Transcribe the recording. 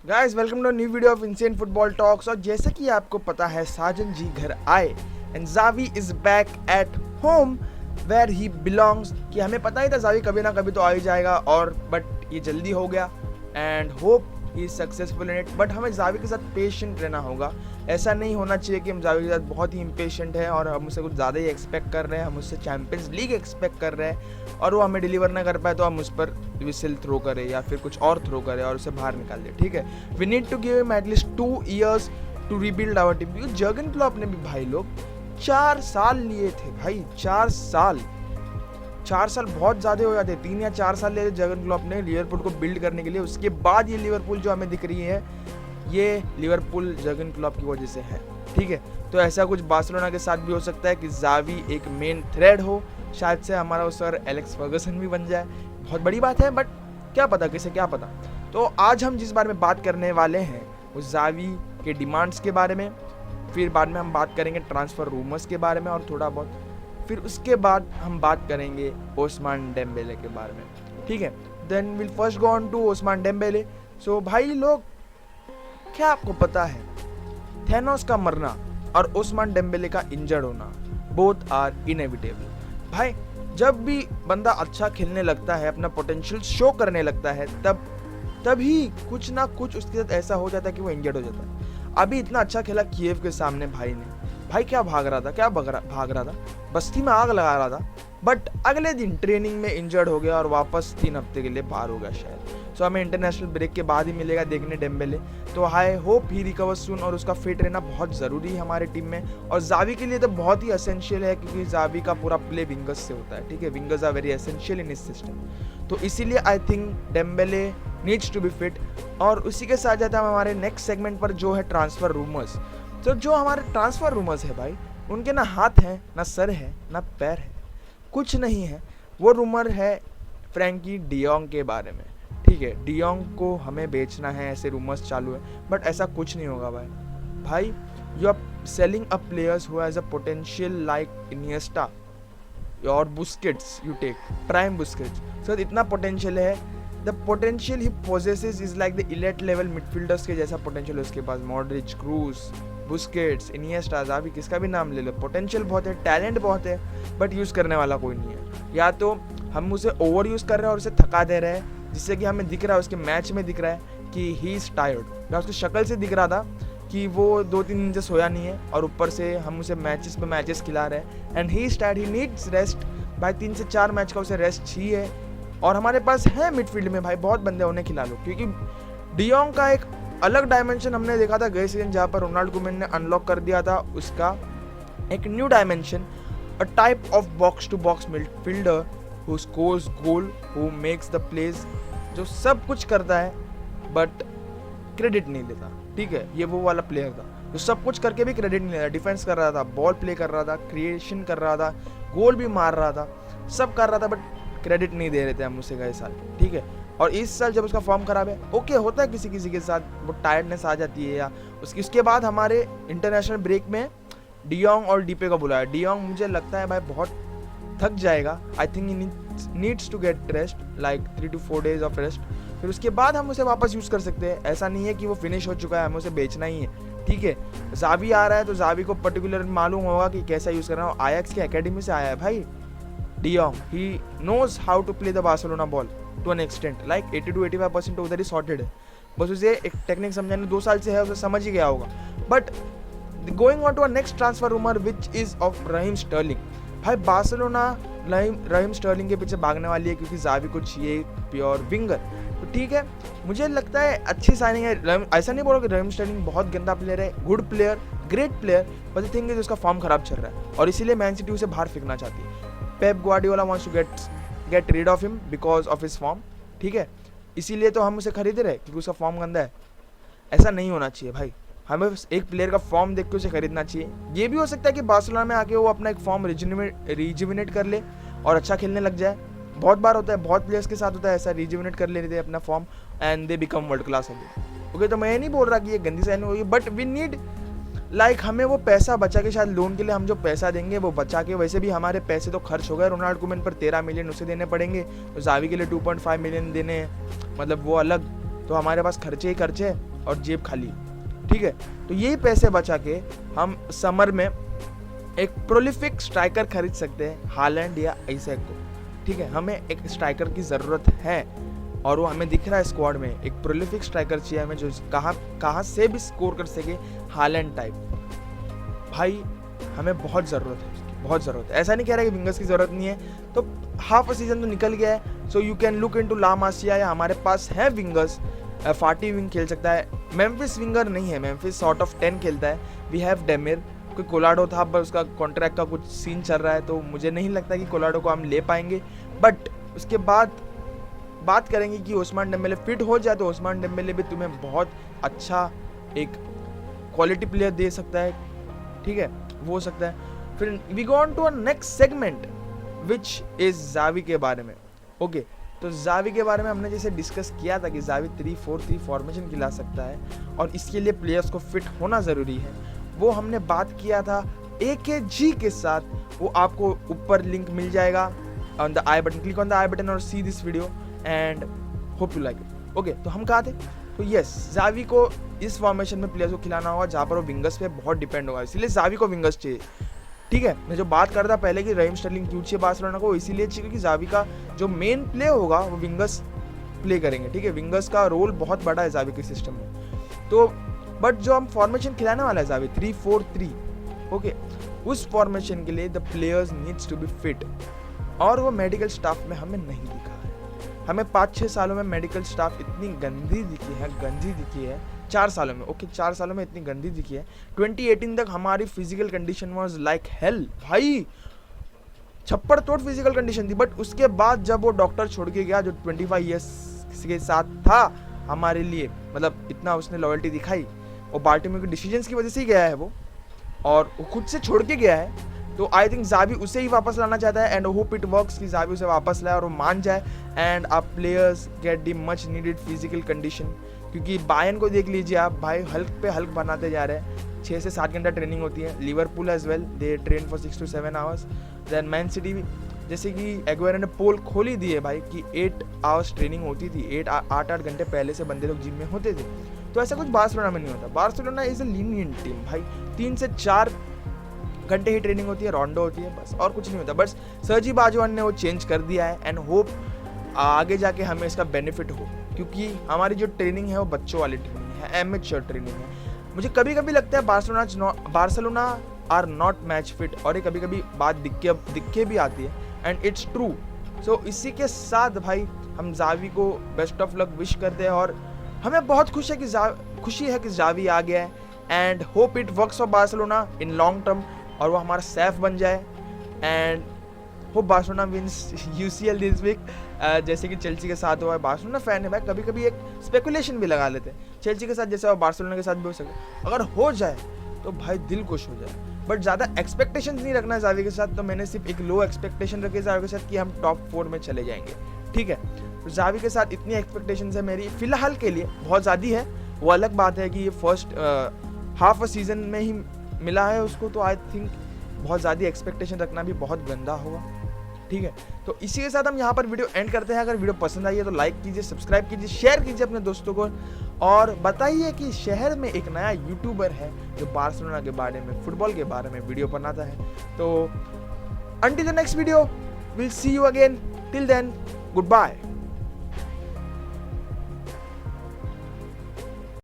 Guys welcome to new video of insane football talks. और जैसे कि आपको पता है साजन जी घर आए and Xavi is back at home where he belongs. कि हमें पता ही था जावी कभी ना कभी तो आ ही जाएगा और बट ये जल्दी हो गया and hope he is successful in it. But हमें जावी के साथ पेशेंट रहना होगा। ऐसा नहीं होना चाहिए कि हम जावी के साथ बहुत ही इम्पेशेंट है और हम उससे कुछ ज़्यादा ही एक्सपेक्ट कर रहे हैं, हम उससे चैंपियंस लीग एक्सपेक्ट कर रहे हैं और वो हमें डिलीवर ना कर पाए तो हम उस पर विसिल थ्रो करें या फिर कुछ और थ्रो करें और उसे बाहर निकाल दें। ठीक है, we need to give him at least 2 years to rebuild our team. क्योंकि जर्गन क्लॉप ने भी भाई लोग 4 साल लिए थे भाई, 4 साल बहुत ज़्यादा हो जाते। 3 या 4 साल लिए थे जर्गन क्लॉप ने लिवरपूल को बिल्ड करने के लिए। उसके बाद ये लिवरपूल जो हमें दिख रही है ये लिवरपूल जर्गन क्लॉप की वजह से है। ठीक है, तो ऐसा कुछ बार्सिलोना के साथ भी हो सकता है कि जावी एक मेन थ्रेड हो, शायद से हमारा उस सर एलेक्स फर्गसन भी बन जाए। बहुत बड़ी बात है बट क्या पता, किसे क्या पता। तो आज हम जिस बारे में बात करने वाले हैं वो जावी के डिमांड्स के बारे में, फिर बाद में हम बात करेंगे ट्रांसफ़र रूमर्स के बारे में और थोड़ा बहुत, फिर उसके बाद हम बात करेंगे ओस्मान डेम्बेले के बारे में। ठीक है, then will first go on to Ousmane Dembele. So भाई लोग, क्या आपको पता है थैनोस का मरना और ओस्मान डेम्बेले का इंजर्ड होना बोथ आर इनएविटेबल। भाई जब भी बंदा अच्छा खेलने लगता है, अपना पोटेंशियल शो करने लगता है, तभी कुछ ना कुछ उसके साथ ऐसा हो जाता है कि वो इंजर्ड हो जाता है। अभी इतना अच्छा खेला कीव के सामने भाई ने, भाई क्या भाग रहा था, बस्ती में आग लगा रहा था, बट अगले दिन ट्रेनिंग में इंजर्ड हो गया और वापस 3 हफ्ते के लिए बाहर हो गया शायद। सो हमें इंटरनेशनल ब्रेक के बाद ही मिलेगा देखने डेम्बेले। तो I hope he recover soon और उसका फिट रहना बहुत ज़रूरी है हमारे टीम में। और जावी के लिए तो बहुत ही एसेंशियल है क्योंकि जावी का पूरा प्ले विंगर्स से होता है। ठीक है, wingers are very essential in इस सिस्टम। तो इसीलिए I think Dembele needs to be fit. और उसी के साथ जाता है हमारे नेक्स्ट सेगमेंट पर जो है ट्रांसफ़र रूमर्स। तो जो हमारे ट्रांसफ़र रूमर्स है भाई, उनके ना हाथ हैं ना सर है ना पैर है, कुछ नहीं है। वो रूमर है फ्रैंकी डियोंग के बारे में। ठीक है, डियोंग को हमें बेचना है, ऐसे रूमर्स चालू है, बट ऐसा कुछ नहीं होगा भाई you are selling a players who has a potential like Iniesta और Busquets. You take prime Busquets, so इतना पोटेंशियल है। The potential he possesses is like the elite level midfielders के जैसा पोटेंशियल है उसके पास। Modric, Kroos, Busquets, Iniesta, Xavi, किसका भी नाम ले लो, पोटेंशियल बहुत है, टैलेंट बहुत है, बट यूज़ करने वाला कोई नहीं है। या तो हम उसे ओवर यूज़ कर रहे हैं और उसे थका दे रहे हैं, जिससे कि हमें दिख रहा है, उसके मैच में दिख रहा है कि ही इज़ टायर्ड। या उसकी शक्ल से दिख रहा था कि वो 2-3 दिन से सोया नहीं है और ऊपर से हम उसे मैचेस पे मैचेस खिला रहे हैं and he is tired, he needs rest. भाई 3 से 4 मैच का उसे रेस्ट चाहिए। और हमारे पास है मिडफील्ड में भाई बहुत बंदे, उन्हें खिला लो। क्योंकि डियोंग का एक अलग डायमेंशन हमने देखा था गए सीजन, जहाँ पर रोनाल्ड कुमन ने अनलॉक कर दिया था उसका एक new dimension, a type of box to box midfielder who scores goal, who makes the plays, जो सब कुछ करता है बट क्रेडिट नहीं लेता। ठीक है, ये वो वाला प्लेयर था जो सब कुछ करके भी क्रेडिट नहीं लेता। डिफेंस कर रहा था, बॉल प्ले कर रहा था, क्रिएशन कर रहा था, गोल भी मार रहा था, सब कर रहा था, बट क्रेडिट नहीं दे रहे थे हम उसे गए साल। ठीक है, और इस साल जब उसका फॉर्म खराब है, ओके होता है किसी किसी के साथ, वो टायर्डनेस आ जाती है या उसके बाद हमारे इंटरनेशनल ब्रेक में डियोंग और डीपे को बुलाया। डियोंग मुझे लगता है भाई बहुत थक जाएगा। I think he needs to get rest, like 3 to 4 days of rest. फिर उसके बाद हम उसे वापस यूज़ कर सकते हैं। ऐसा नहीं है कि वो फिनिश हो चुका है, हमें उसे बेचना ही है। ठीक है, जावी आ रहा है तो जावी को पर्टिकुलर मालूम होगा कि कैसा यूज़ करना है। आयैक्स की एकेडमी से आया है भाई de Jong, he knows how to play the Barcelona ball to an extent, like 80 to 85% तो उधर ही सॉर्टेड है। बस उसे एक टेक्निक समझाने 2 साल से है, उसे समझ ही गया होगा। But going on to a next transfer rumour which is of Raheem Sterling. भाई बार्सिलोना रहीम स्टर्लिंग के पीछे भागने वाली है क्योंकि जावी को चाहिए प्योर विंगर। तो ठीक है, मुझे लगता है अच्छी साइनिंग है। ऐसा नहीं बोलो कि रहीम स्टर्लिंग बहुत गंदा प्लेयर है, good player, great player, but the thing is उसका फॉर्म खराब चल रहा है और इसीलिए मैन सिटी उसे बाहर फेंकना चाहती है। Pep Guardiola wants to get rid of him because of his form. ठीक है, इसीलिए तो हम उसे खरीद रहे क्योंकि उसका फॉर्म गंदा है। ऐसा नहीं होना चाहिए भाई, हमें एक प्लेयर का फॉर्म देख के उसे खरीदना चाहिए। ये भी हो सकता है कि बार्सिलोना में आके वो अपना एक फॉर्म रिजुविनेट कर ले और अच्छा खेलने लग जाए। बहुत बार होता है, बहुत प्लेयर्स के साथ होता है ऐसा, रिजुविनेट कर लेते हैं अपना form and they become world class again. Okay, तो मैं नहीं बोल रहा कि ये गंदी साइनिंग होगी, बट वी नीड लाइक हमें वो पैसा बचा के, शायद लोन के लिए हम जो पैसा देंगे वो बचा के, वैसे भी हमारे पैसे तो खर्च हो गए। रोनाल्ड कुमन पर 13 मिलियन उसे देने पड़ेंगे, तो जावी के लिए 2.5 मिलियन देने, मतलब वो अलग। तो हमारे पास खर्चे ही खर्चे, और जेब खाली, ठीक है। तो यही पैसे बचा के हम समर में एक प्रोलिफिक स्ट्राइकर खरीद सकते हैं, हालैंड या आइजैक को, ठीक है। हमें एक स्ट्राइकर की ज़रूरत है और वो हमें दिख रहा है स्क्वाड में, एक प्रोलिफिक स्ट्राइकर चाहिए हमें जो कहाँ से भी स्कोर कर सके, हालैंड टाइप। भाई हमें बहुत ज़रूरत है उसकी, बहुत ज़रूरत है। ऐसा नहीं कह रहा कि विंगर्स की ज़रूरत नहीं है, तो हाफ अ सीज़न तो निकल गया है, so you can look into La Masia, या हमारे पास है विंगर्स। फाटी विंग खेल सकता है, मेम्फिस विंगर नहीं है, मेम्फिस सॉर्ट ऑफ 10 खेलता है। वी हैव डेमिर, कोई कोलाडो था पर उसका कॉन्ट्रैक्ट का कुछ सीन चल रहा है, तो मुझे नहीं लगता कि कोलाडो को हम ले पाएंगे। बट उसके बाद बात करेंगे कि ओस्मान डेम्बेले फिट हो जाए, तो ओस्मान डेम्बेले भी तुम्हें बहुत अच्छा एक क्वालिटी प्लेयर दे सकता है, ठीक है, वो हो सकता है। फिर we go on to a next segment which is Xavi के बारे में। ओके, तो जावी के बारे में हमने जैसे डिस्कस किया था कि जावी 3-4-3 फॉर्मेशन खिला सकता है और इसके लिए प्लेयर्स को फिट होना ज़रूरी है। वो हमने बात किया था AKG के साथ, वो आपको ऊपर लिंक मिल जाएगा on the i button, click on the i button और see this video and hope you like it. Okay, तो हम कहाँ थे? तो यस, जावी को इस फॉर्मेशन में प्लेयर्स को खिलाना होगा जहाँ पर वो विंगर्स पे बहुत डिपेंड होगा, इसीलिए जावी को विंगर्स चाहिए, ठीक है। मैं जो बात कर रहा था पहले कि रहीम स्टर्लिंग क्यों चाहिए बार्सिलोना को, इसीलिए चाहिए क्योंकि जावी का जो मेन प्ले होगा वो विंगर्स प्ले करेंगे, ठीक है। विंगर्स का रोल बहुत बड़ा है जावी के सिस्टम में। तो बट जो हम फॉर्मेशन खिलाने वाला है जावी 3-4-3, ओके, उस फॉर्मेशन के लिए the players needs to be fit, और वो मेडिकल स्टाफ में हमें नहीं दिखा है। हमें 5-6 सालों में मेडिकल स्टाफ इतनी गंदी दिखी है 4 सालों में, ओके 4 सालों में इतनी गंदी दिखी है। 2018 तक हमारी physical condition was like hell भाई, छप्पड़ तोड़ फिजिकल कंडीशन थी। बट उसके बाद जब वो डॉक्टर छोड़ के गया जो 25 ईयर्स के साथ था हमारे लिए, मतलब इतना उसने लॉयल्टी दिखाई, और बाल्टीमोर के डिसीजंस की वजह से ही गया है वो, और वो खुद से छोड़ के गया है। तो आई थिंक जावी उसे ही वापस लाना चाहता है एंड होप इट वर्क्स कि जावी उसे वापस लाए और वो मान जाए एंड आप players get the much needed physical condition. क्योंकि बायर्न को देख लीजिए आप भाई, हल्क पे हल्क बनाते जा रहे हैं, 6 से 7 घंटा ट्रेनिंग होती है। Liverpool as well, they train for 6 to 7 hours. Then Man City भी, जैसे कि एग्वेरो ने पोल खोल ही दी है भाई कि 8 आवर्स ट्रेनिंग होती थी, 8 घंटे पहले से बंदे लोग जिम में होते थे। तो ऐसा कुछ बार्सिलोना में नहीं होता। Barcelona is a lenient team भाई, 3 से 4 घंटे ही ट्रेनिंग होती है, रोंडो होती है, बस और कुछ नहीं होता। बस सर्जी बाजुआन ने वो चेंज कर दिया है एंड होप आगे जाके हमें इसका बेनिफिट हो, क्योंकि हमारी जो ट्रेनिंग है वो बच्चों वाली ट्रेनिंग है, एमेच्योर ट्रेनिंग है। मुझे कभी कभी लगता है Barcelona are not match fit, और ये कभी कभी बात दिख के भी आती है एंड इट्स ट्रू। सो इसी के साथ भाई हम जावी को बेस्ट ऑफ लक विश करते हैं, और हमें बहुत खुशी है कि जावी आ गया है and hope it works for Barcelona in long term, और वो हमारा सेफ बन जाए and hope Barcelona wins UCL this week, जैसे कि चेल्सी के साथ हुआ है। बार्सिलोना फैन है भाई, कभी कभी एक स्पेकुलेशन भी लगा लेते हैं चेल्सी के साथ, जैसे और बार्सिलोना के साथ भी हो सकता। अगर हो जाए तो भाई दिल खुश हो जाए, बट ज़्यादा एक्सपेक्टेशन नहीं रखना है जावी के साथ। तो मैंने सिर्फ एक लो एक्सपेक्टेशन रखी जावी के साथ कि हम टॉप 4 में चले जाएंगे, ठीक है। तो जावी के साथ इतनी एक्सपेक्टेशन है मेरी फिलहाल के लिए, बहुत ज़्यादा है। वो अलग बात है कि ये फर्स्ट हाफ अ सीज़न में ही मिला है उसको, तो आई थिंक बहुत ज़्यादा एक्सपेक्टेशन रखना भी बहुत गंदा होगा, ठीक है। तो इसी के साथ हम यहाँ पर वीडियो एंड करते हैं। अगर वीडियो पसंद आई है तो लाइक कीजिए, सब्सक्राइब कीजिए, शेयर कीजिए अपने दोस्तों को, और बताइए कि शहर में एक नया यूट्यूबर है जो बार्सिलोना के बारे में, फुटबॉल के बारे में वीडियो बनाता है। तो until the next video, will see you again, till then good bye.